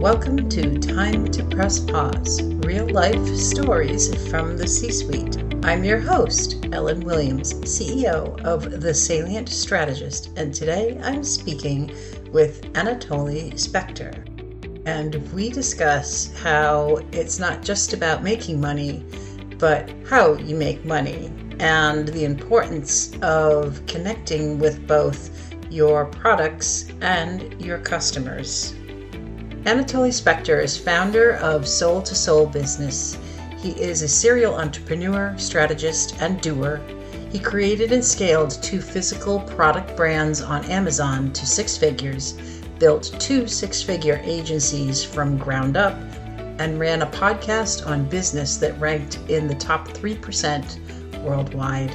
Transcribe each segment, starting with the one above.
Welcome to Time to Press Pause, real life stories from the C-suite. I'm your host, Ellen Williams, CEO of The Salient Strategist, and today I'm speaking with Anatoly Spektor. And we discuss how it's not just about making money, but how you make money, and the importance of connecting with both your products and your customers. Anatoly Spektor is founder of Soul to Soul Business. He is a serial entrepreneur, strategist, and doer. He created and scaled 2 physical product brands on Amazon to 6 figures, built 2 six-figure agencies from ground up, and ran a podcast on business that ranked in the top 3% worldwide.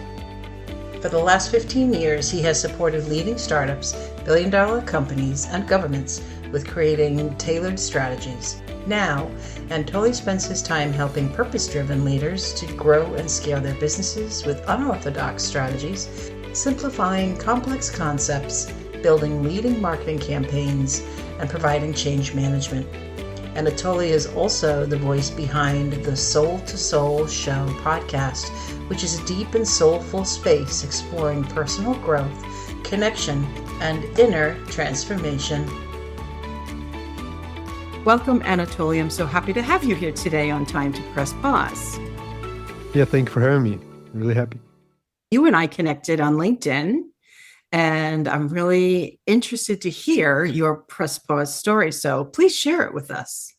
For the last 15 years, he has supported leading startups, billion-dollar companies, and governments with creating tailored strategies. Now, Anatoly spends his time helping purpose-driven leaders to grow and scale their businesses with unorthodox strategies, simplifying complex concepts, building leading marketing campaigns, and providing change management. Anatoly is also the voice behind the Soul to Soul Show podcast, which is a deep and soulful space exploring personal growth, connection, and inner transformation. Welcome, Anatoly. I'm so happy to have you here today on Time to Press Pause. Yeah, thank you for having me. I'm really happy. You and I connected on LinkedIn, and I'm really interested to hear your Press Pause story. So please share it with us.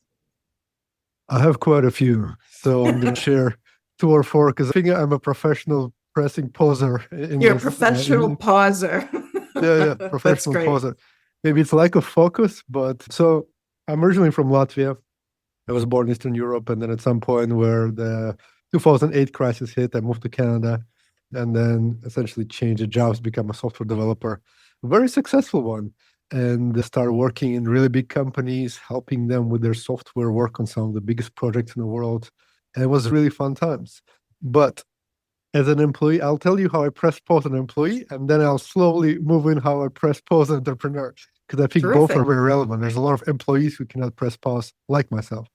I have quite a few, so I'm going to share 2 or 4 because I think I'm a professional pressing pauser. You're a professional pauser. Yeah, professional pauser. Maybe it's like a focus, but so I'm originally from Latvia. I was born in Eastern Europe, and then at some point where the 2008 crisis hit, I moved to Canada and then essentially changed jobs, become a software developer, a very successful one, and started working in really big companies, helping them with their software, work on some of the biggest projects in the world. And it was really fun times. But as an employee, I'll tell you how I press pause an employee, and then I'll slowly move in how I press pause an entrepreneur. Because I think both are very relevant. There's a lot of employees who cannot press pause, like myself.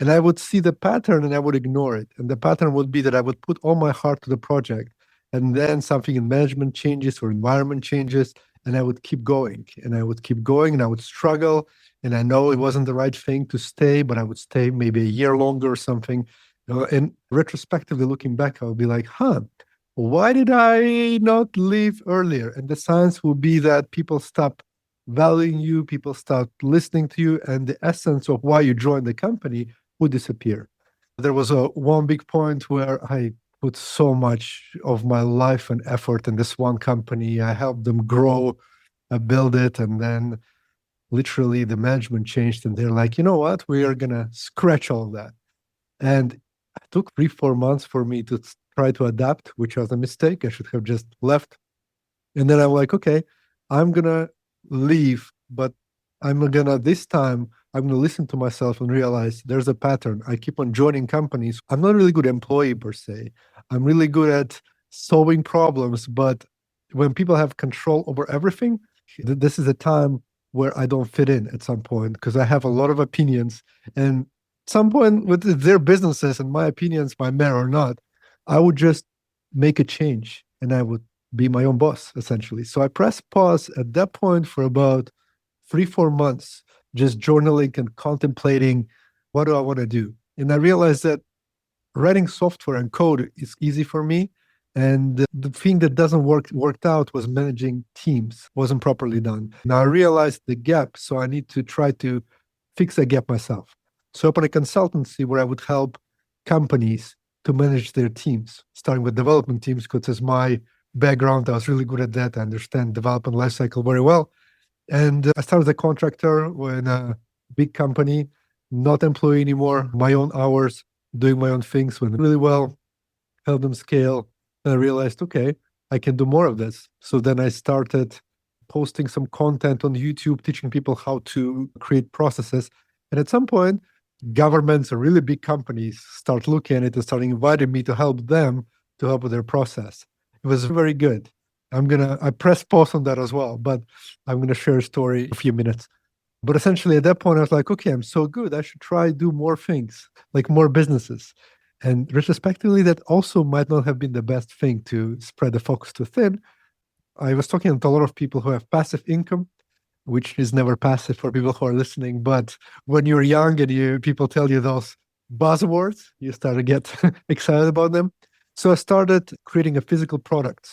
And I would see the pattern and I would ignore it. And the pattern would be that I would put all my heart to the project. And then something in management changes or environment changes, and I would keep going. And I would keep going, and I would struggle. And I know it wasn't the right thing to stay, but I would stay maybe a year longer or something. And retrospectively looking back, I would be like, why did I not leave earlier? And the science will be that people stop valuing you, people start listening to you, and the essence of why you joined the company would disappear. There was one big point where I put so much of my life and effort in this one company. I helped them grow, I build it, and then literally the management changed, and they're like, you know what, we are going to scratch all of that. And it took 3-4 months for me to try to adapt, which was a mistake. I should have just left. And then I'm like, okay, I'm going to leave, but this time I'm going to listen to myself and realize there's a pattern. I keep on joining companies. I'm not a really good employee per se. I'm really good at solving problems, but when people have control over everything, this is a time where I don't fit in at some point because I have a lot of opinions, and at some point with their businesses and my opinions might matter or not, I would just make a change and I would be my own boss, essentially. So I pressed pause at that point for about 3-4 months, just journaling and contemplating, what do I want to do? And I realized that writing software and code is easy for me. And the thing that worked out was managing teams, wasn't properly done. Now I realized the gap, so I need to try to fix that gap myself. So I opened a consultancy where I would help companies to manage their teams, starting with development teams, because it's my background. I was really good at that. I understand development lifecycle very well. And I started as a contractor in a big company, not employee anymore, my own hours, doing my own things, went really well, helped them scale. And I realized, okay, I can do more of this. So then I started posting some content on YouTube, teaching people how to create processes. And at some point, governments or really big companies start looking at it and start inviting me to help them to help with their process. It was very good. I press pause on that as well, but I'm going to share a story in a few minutes. But essentially at that point, I was like, okay, I'm so good. I should try do more things, like more businesses. And retrospectively, that also might not have been the best thing to spread the focus too thin. I was talking to a lot of people who have passive income, which is never passive for people who are listening. But when you're young and people tell you those buzzwords, you start to get excited about them. So I started creating a physical product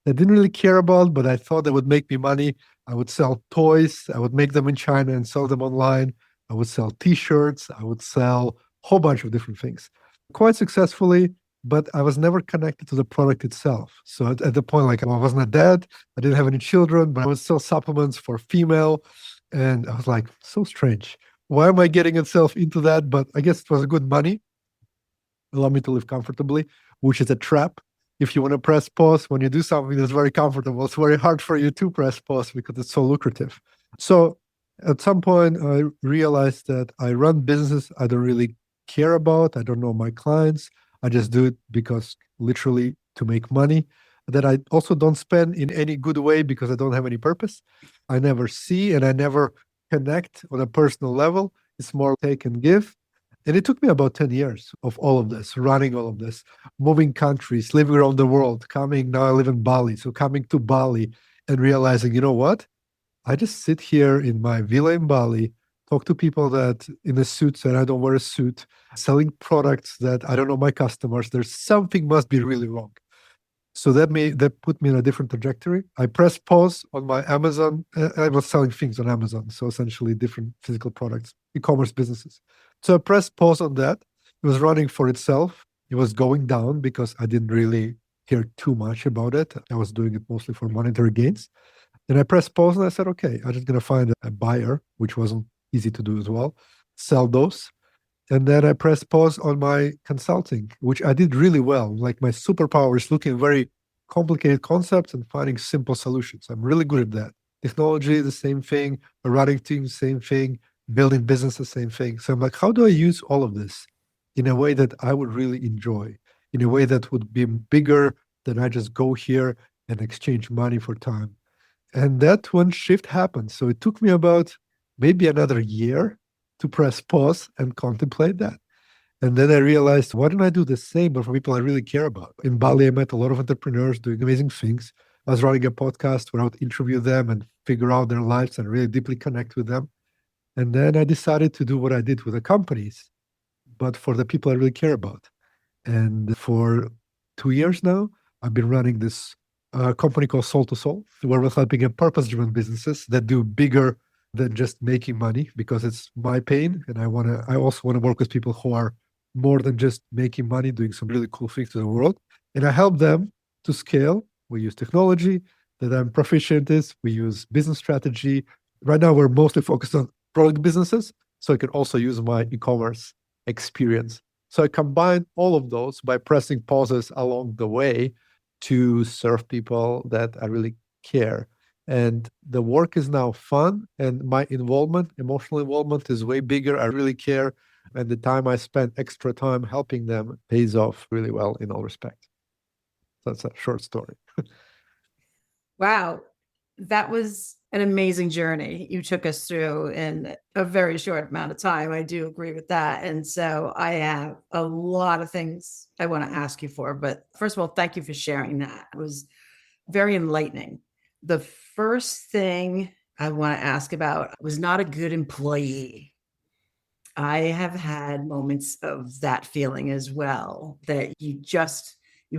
that I didn't really care about, but I thought that would make me money. I would sell toys. I would make them in China and sell them online. I would sell T-shirts. I would sell a whole bunch of different things. Quite successfully, but I was never connected to the product itself. So at the point, like I wasn't a dad, I didn't have any children, but I would sell supplements for female. And I was like, so strange. Why am I getting itself into that? But I guess it was a good money, allow me to live comfortably, which is a trap. If you want to press pause when you do something that's very comfortable, it's very hard for you to press pause because it's so lucrative. So at some point, I realized that I run businesses I don't really care about. I don't know my clients. I just do it because literally to make money that I also don't spend in any good way because I don't have any purpose. I never see and I never connect on a personal level. It's more take and give. And it took me about 10 years of all of this, running all of this, moving countries, living around the world, coming. Now I live in Bali. So coming to Bali and realizing, you know what? I just sit here in my villa in Bali, talk to people that in a suit and I don't wear a suit, selling products that I don't know my customers. There's something must be really wrong. So that put me in a different trajectory. I pressed pause on my Amazon. I was selling things on Amazon, so essentially different physical products, e-commerce businesses. So I pressed pause on that. It was running for itself. It was going down because I didn't really care too much about it. I was doing it mostly for monetary gains. And I pressed pause and I said, okay, I'm just going to find a buyer, which wasn't easy to do as well, sell those. And then I pressed pause on my consulting, which I did really well. Like my superpower is looking at very complicated concepts and finding simple solutions. I'm really good at that. Technology, the same thing. Running teams, same thing. Building business, the same thing. So I'm like, how do I use all of this in a way that I would really enjoy, in a way that would be bigger than I just go here and exchange money for time? And that one shift happened. So it took me about maybe another year to press pause and contemplate that. And then I realized, why don't I do the same, but for people I really care about? In Bali, I met a lot of entrepreneurs doing amazing things. I was running a podcast where I would interview them and figure out their lives and really deeply connect with them. And then I decided to do what I did with the companies, but for the people I really care about. And for 2 years now, I've been running this company called Soul to Soul, where we're helping purpose-driven businesses that do bigger than just making money, because it's my pain, and I also want to work with people who are more than just making money, doing some really cool things to the world, and I help them to scale. We use technology that I'm proficient in. We use business strategy. Right now, we're mostly focused on product businesses, so I can also use my e-commerce experience. So I combine all of those by pressing pauses along the way to serve people that I really care. And the work is now fun, and my involvement, emotional involvement, is way bigger. I really care. And the time I spend extra time helping them pays off really well in all respects. That's a short story. Wow. That was an amazing journey you took us through in a very short amount of time. I do agree with that. And so I have a lot of things I want to ask you for. But first of all, thank you for sharing that. It was very enlightening. The first thing I want to ask about was not a good employee. I have had moments of that feeling as well, that you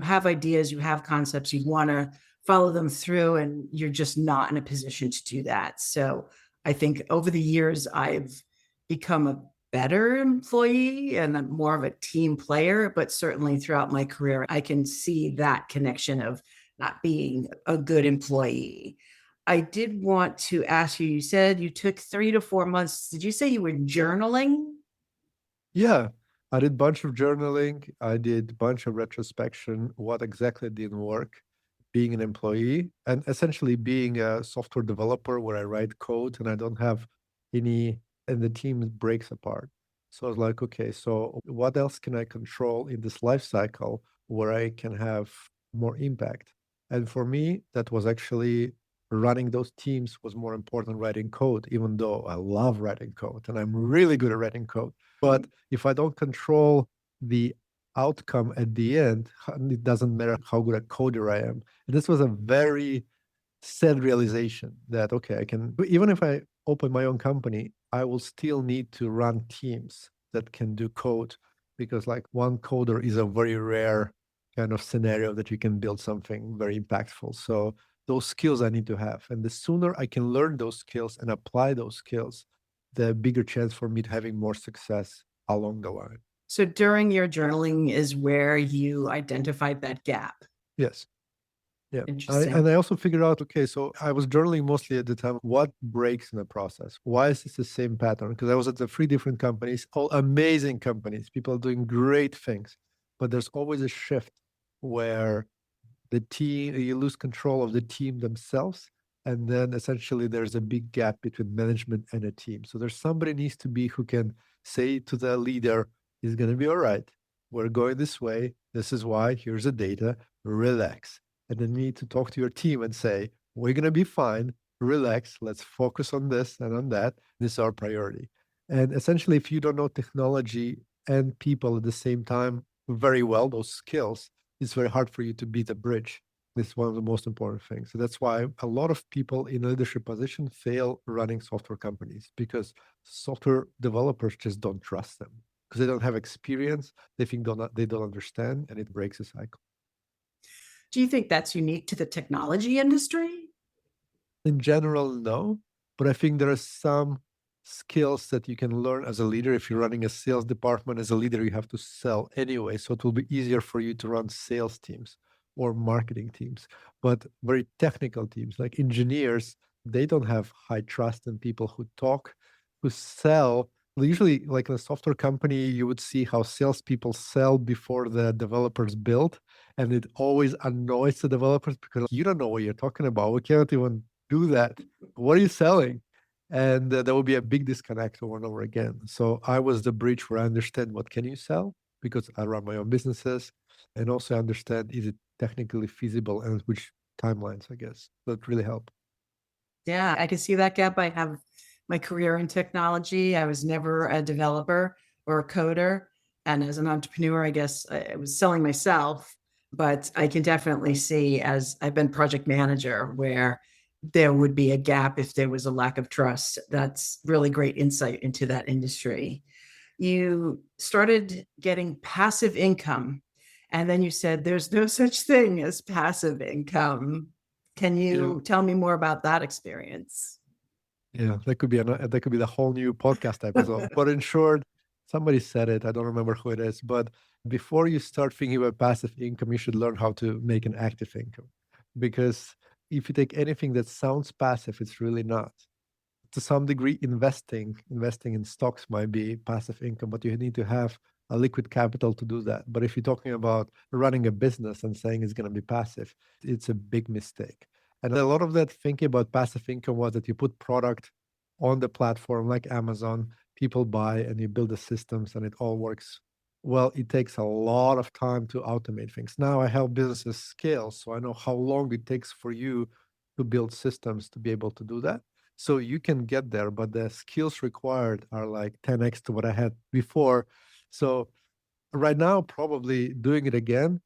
have ideas, you have concepts, you want to follow them through, and you're just not in a position to do that. So I think over the years, I've become a better employee and more of a team player, but certainly throughout my career, I can see that connection of not being a good employee. I did want to ask you, you said you took 3 to 4 months. Did you say you were journaling? Yeah, I did a bunch of journaling. I did a bunch of retrospection, what exactly didn't work, being an employee, and essentially being a software developer where I write code and I don't have any, and the team breaks apart. So I was like, okay, so what else can I control in this life cycle where I can have more impact? And for me, that was actually running those teams was more important than writing code, even though I love writing code and I'm really good at writing code. But if I don't control the outcome at the end, it doesn't matter how good a coder I am. And this was a very sad realization that, okay, I can, even if I open my own company, I will still need to run teams that can do code, because like one coder is a very rare kind of scenario that you can build something very impactful. So those skills I need to have. And the sooner I can learn those skills and apply those skills, the bigger chance for me to having more success along the line. So during your journaling is where you identified that gap. Yes. Yeah. Interesting. And I also figured out, okay, so I was journaling mostly at the time, what breaks in the process? Why is this the same pattern? Because I was at the 3 different companies, all amazing companies, people doing great things. But there's always a shift where the team, you lose control of the team themselves. And then essentially there's a big gap between management and a team. So there's somebody needs to be who can say to the leader, it's going to be all right. We're going this way. This is why. Here's the data. Relax. And then you need to talk to your team and say, we're going to be fine. Relax. Let's focus on this and on that. This is our priority. And essentially, if you don't know technology and people at the same time very well, those skills, it's very hard for you to be the bridge. This is one of the most important things. So that's why a lot of people in leadership position fail running software companies, because software developers just don't trust them because they don't have experience. They think they don't understand, and it breaks the cycle. Do you think that's unique to the technology industry? In general, no. But I think there are some skills that you can learn as a leader. If you're running a sales department as a leader, you have to sell anyway. So it will be easier for you to run sales teams or marketing teams. But very technical teams like engineers, they don't have high trust in people who talk, who sell. Usually, like in a software company, you would see how salespeople sell before the developers build. And it always annoys the developers because you don't know what you're talking about. We can't even do that. What are you selling? And there will be a big disconnect over and over again. So I was the bridge where I understand what can you sell, because I run my own businesses, and also understand, is it technically feasible and which timelines, I guess. That really helped. Yeah, I can see that gap. I have my career in technology. I was never a developer or a coder. And as an entrepreneur, I guess I was selling myself, but I can definitely see, as I've been project manager, where there would be a gap if there was a lack of trust. That's really great insight into that industry. You started getting passive income, and then you said there's no such thing as passive income. Can you tell me more about that experience? Yeah, that could be the whole new podcast episode. But in short, somebody said it. I don't remember who it is. But before you start thinking about passive income, you should learn how to make an active income. Because if you take anything that sounds passive, it's really not. To some degree, investing in stocks might be passive income, but you need to have a liquid capital to do that. But if you're talking about running a business and saying it's going to be passive, it's a big mistake. And a lot of that thinking about passive income was that you put product on the platform like Amazon, people buy, and you build the systems and it all works. Well, it takes a lot of time to automate things. Now I help businesses scale, so I know how long it takes for you to build systems to be able to do that. So you can get there, but the skills required are like 10x to what I had before. So right now, probably doing it again,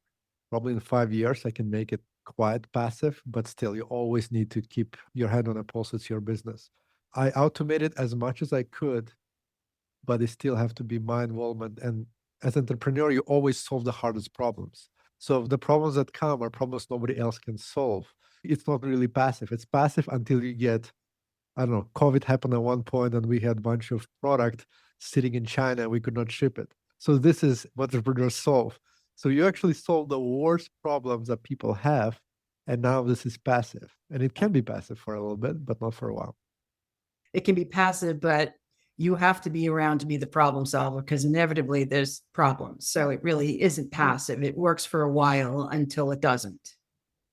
probably in 5 years, I can make it quite passive, but still you always need to keep your hand on the pulse. It's your business. I automated as much as I could, but they still have to be my involvement. And as an entrepreneur, you always solve the hardest problems. So the problems that come are problems nobody else can solve. It's not really passive. It's passive until you get, I don't know, COVID happened at one point and we had a bunch of product sitting in China and we could not ship it. So this is what entrepreneurs solve. So you actually solve the worst problems that people have. And now this is passive. And it can be passive for a little bit, but not for a while. It can be passive, but you have to be around to be the problem solver, because inevitably there's problems. So it really isn't passive. It works for a while until it doesn't.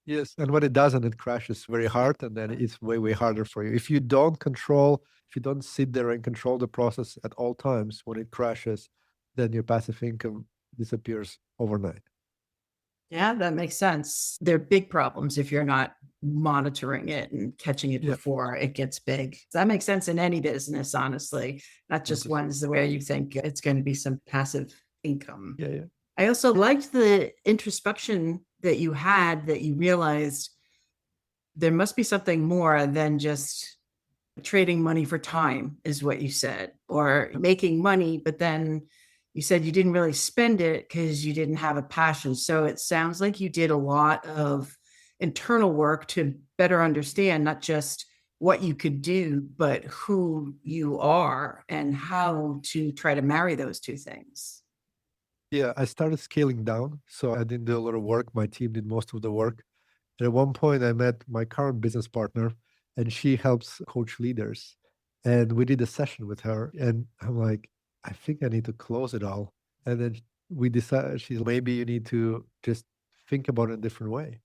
Yes. And when it doesn't, it crashes very hard. And then it's way, way harder for you. If you don't sit there and control the process at all times, when it crashes, then your passive income disappears overnight. Yeah, that makes sense. They're big problems if you're not monitoring it and catching it Yeah, before it gets big. That makes sense in any business, honestly, not just 100%. ones where you think it's going to be some passive income. Yeah, yeah. I also liked the introspection that you had, that you realized there must be something more than just trading money for time, is what you said, or making money, but then you said you didn't really spend it because you didn't have a passion. So it sounds like you did a lot of internal work to better understand not just what you could do, but who you are and how to try to marry those two things. Yeah, I started scaling down. So I didn't do a lot of work. My team did most of the work. And at one point, I met my current business partner, and she helps coach leaders. And we did a session with her. And I'm like, I think I need to close it all. And then we decided, she's maybe you need to just think about it in a different way.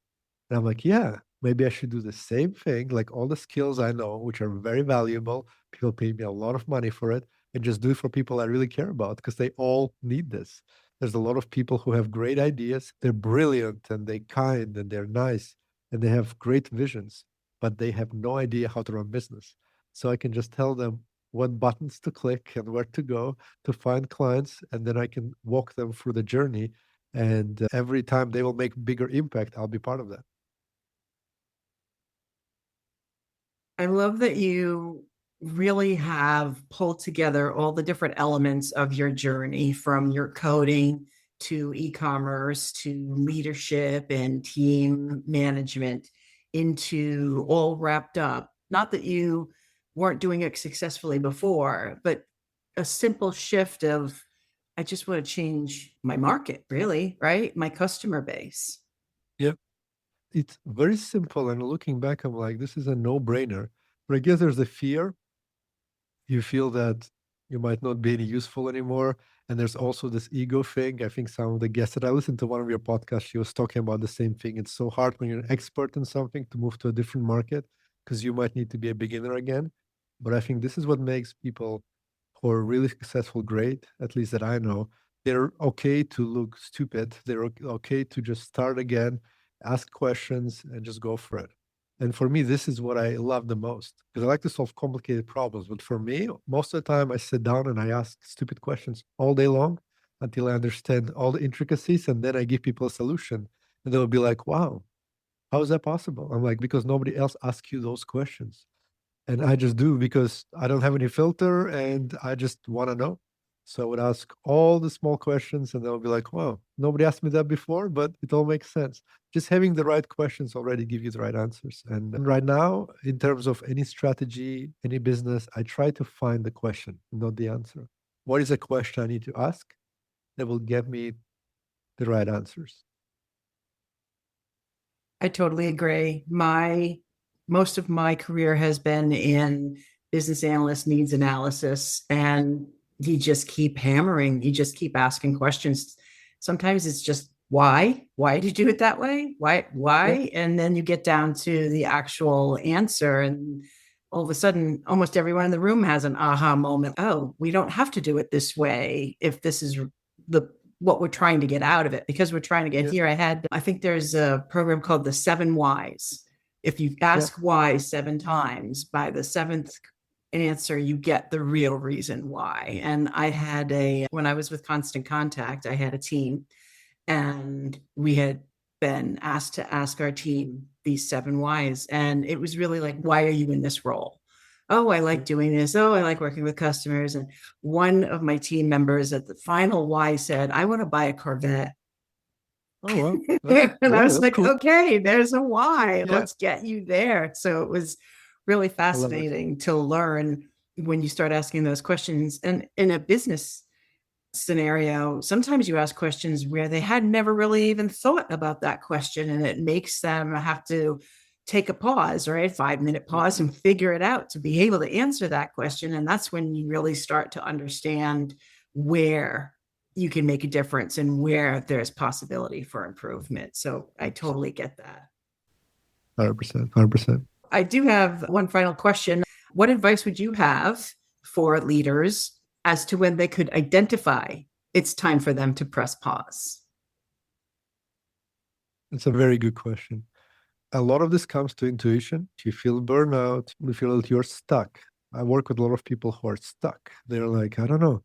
And I'm like, yeah, maybe I should do the same thing, like all the skills I know, which are very valuable. People pay me a lot of money for it, and just do it for people I really care about because they all need this. There's a lot of people who have great ideas. They're brilliant and they're kind and they're nice and they have great visions, but they have no idea how to run business. So I can just tell them what buttons to click and where to go to find clients, and then I can walk them through the journey. And every time they will make bigger impact, I'll be part of that. I love that you really have pulled together all the different elements of your journey, from your coding to e-commerce to leadership and team management, into all wrapped up. Not that you weren't doing it successfully before, but a simple shift of, I just want to change my market, really, right? My customer base. Yeah. It's very simple. And looking back, I'm like, this is a no-brainer. But I guess there's a fear. You feel that you might not be any useful anymore. And there's also this ego thing. I think some of the guests that I listened to one of your podcasts, she was talking about the same thing. It's so hard when you're an expert in something to move to a different market because you might need to be a beginner again. But I think this is what makes people who are really successful great, at least that I know. They're okay to look stupid. They're okay to just start again, ask questions, and just go for it. And for me, this is what I love the most because I like to solve complicated problems. But for me, most of the time, I sit down and I ask stupid questions all day long until I understand all the intricacies. And then I give people a solution. And they'll be like, wow, how is that possible? I'm like, because nobody else asks you those questions. And I just do because I don't have any filter and I just want to know. So I would ask all the small questions and they'll be like, wow, nobody asked me that before, but it all makes sense. Just having the right questions already give you the right answers. And right now, in terms of any strategy, any business, I try to find the question, not the answer. What is a question I need to ask that will get me the right answers? I totally agree. Most of my career has been in business analyst needs analysis, and you just keep hammering, you just keep asking questions. Sometimes it's just why? Why did you do it that way? Why? Yeah. And then you get down to the actual answer, and all of a sudden, almost everyone in the room has an aha moment. Oh, we don't have to do it this way if this is the what we're trying to get out of it, because we're trying to get here. I think there's a program called the 7 Whys. If you ask why 7 times, by the 7th answer, you get the real reason why. And when I was with Constant Contact, I had a team, and we had been asked to ask our team these 7 whys. And it was really like, why are you in this role? Oh, I like doing this. Oh, I like working with customers. And one of my team members at the final why said, I want to buy a Corvette. Oh, wow. And I was like, cool. okay, there's a why. Yeah. Let's get you there. So it was really fascinating to learn when you start asking those questions. And in a business scenario, sometimes you ask questions where they had never really even thought about that question, and it makes them have to take a pause, right? 5-minute pause, and figure it out to be able to answer that question. And that's when you really start to understand where you can make a difference and where there's possibility for improvement. So I totally get that. 100%. 100%. I do have one final question. What advice would you have for leaders as to when they could identify it's time for them to press pause? It's a very good question. A lot of this comes to intuition. If you feel burnout, you feel that you're stuck. I work with a lot of people who are stuck. They're like, I don't know.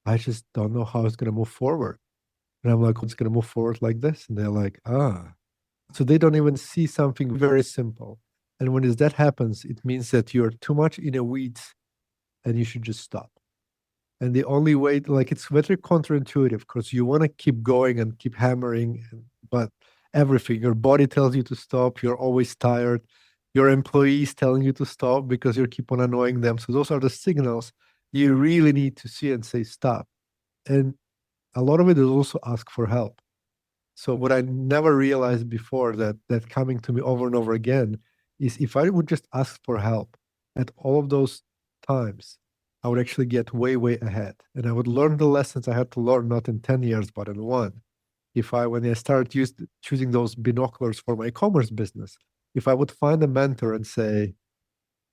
I just don't know how it's going to move forward. And I'm like, it's going to move forward like this. And they're like, ah. So they don't even see something very simple. And when that happens, it means that you're too much in the weeds and you should just stop. And the only way, like, it's very counterintuitive because you want to keep going and keep hammering, but everything, your body tells you to stop. You're always tired. Your employees telling you to stop because you keep on annoying them. So those are the signals you really need to see and say stop. And a lot of it is also ask for help. So what I never realized before that coming to me over and over again is if I would just ask for help at all of those times, I would actually get way, way ahead. And I would learn the lessons I had to learn, not in 10 years, but in one. When I started choosing those binoculars for my commerce business, if I would find a mentor and say,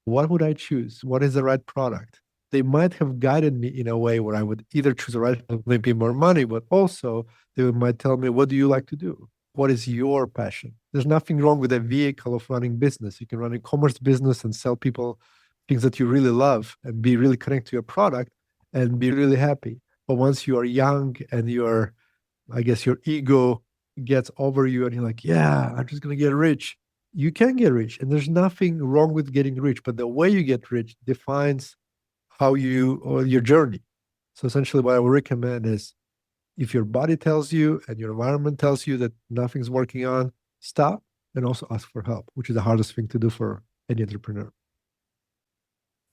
what would I choose? What is the right product? They might have guided me in a way where I would either choose the right, maybe more money, but also they might tell me, what do you like to do? What is your passion? There's nothing wrong with a vehicle of running business. You can run a commerce business and sell people things that you really love and be really connected to your product and be really happy. But once you are young and I guess your ego gets over you and you're like, yeah, I'm just going to get rich. You can get rich and there's nothing wrong with getting rich, but the way you get rich defines or your journey. So essentially what I would recommend is if your body tells you and your environment tells you that nothing's working on, stop and also ask for help, which is the hardest thing to do for any entrepreneur.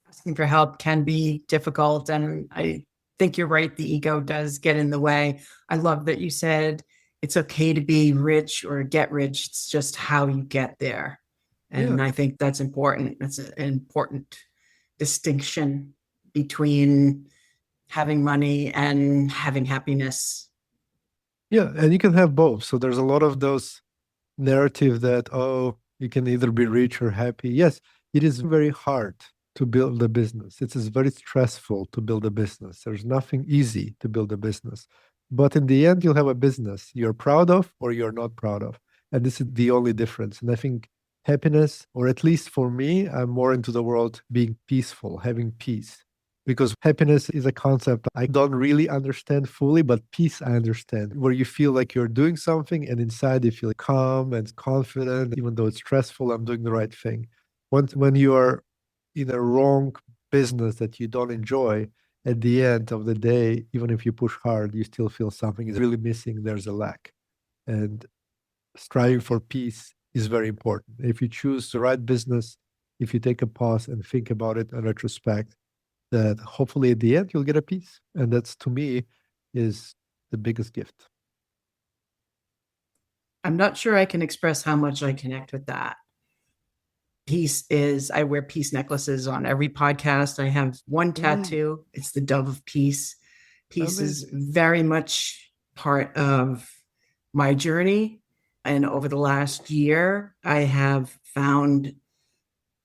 Asking for help can be difficult. And I think you're right. The ego does get in the way. I love that you said it's okay to be rich or get rich. It's just how you get there. And I think that's important. That's an important distinction between having money and having happiness. Yeah, and you can have both. So there's a lot of those narrative that, you can either be rich or happy. Yes, it is very hard to build a business. It is very stressful to build a business. There's nothing easy to build a business. But in the end, you'll have a business you're proud of or you're not proud of. And this is the only difference. And I think happiness, or at least for me, I'm more into the world being peaceful, having peace. Because happiness is a concept I don't really understand fully, but peace I understand, where you feel like you're doing something and inside you feel calm and confident, even though it's stressful, I'm doing the right thing. When you are in a wrong business that you don't enjoy, at the end of the day, even if you push hard, you still feel something is really missing, there's a lack. And striving for peace is very important. If you choose the right business, if you take a pause and think about it in retrospect, that hopefully at the end you'll get a peace. And that's, to me, is the biggest gift. I'm not sure I can express how much I connect with that. Peace is, I wear peace necklaces on every podcast. I have one tattoo. It's the dove of peace. Peace is very much part of my journey. And over the last year, I have found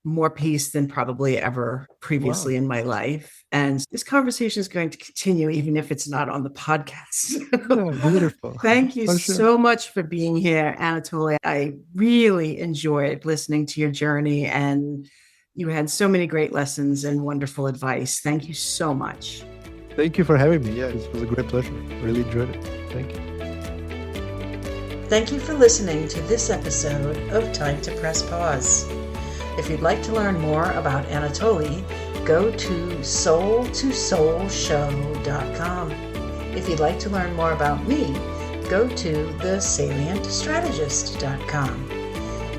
more peace than probably ever previously in my life. And this conversation is going to continue, even if it's not on the podcast. Beautiful. Thank you so much for being here, Anatoly. I really enjoyed listening to your journey, and you had so many great lessons and wonderful advice. Thank you so much. Thank you for having me. Yeah, it was a great pleasure. Really enjoyed it. Thank you. Thank you for listening to this episode of Time to Press Pause. If you'd like to learn more about Anatoly, go to soul2soulshow.com. If you'd like to learn more about me, go to thesalientstrategist.com.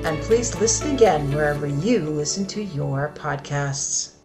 And please listen again wherever you listen to your podcasts.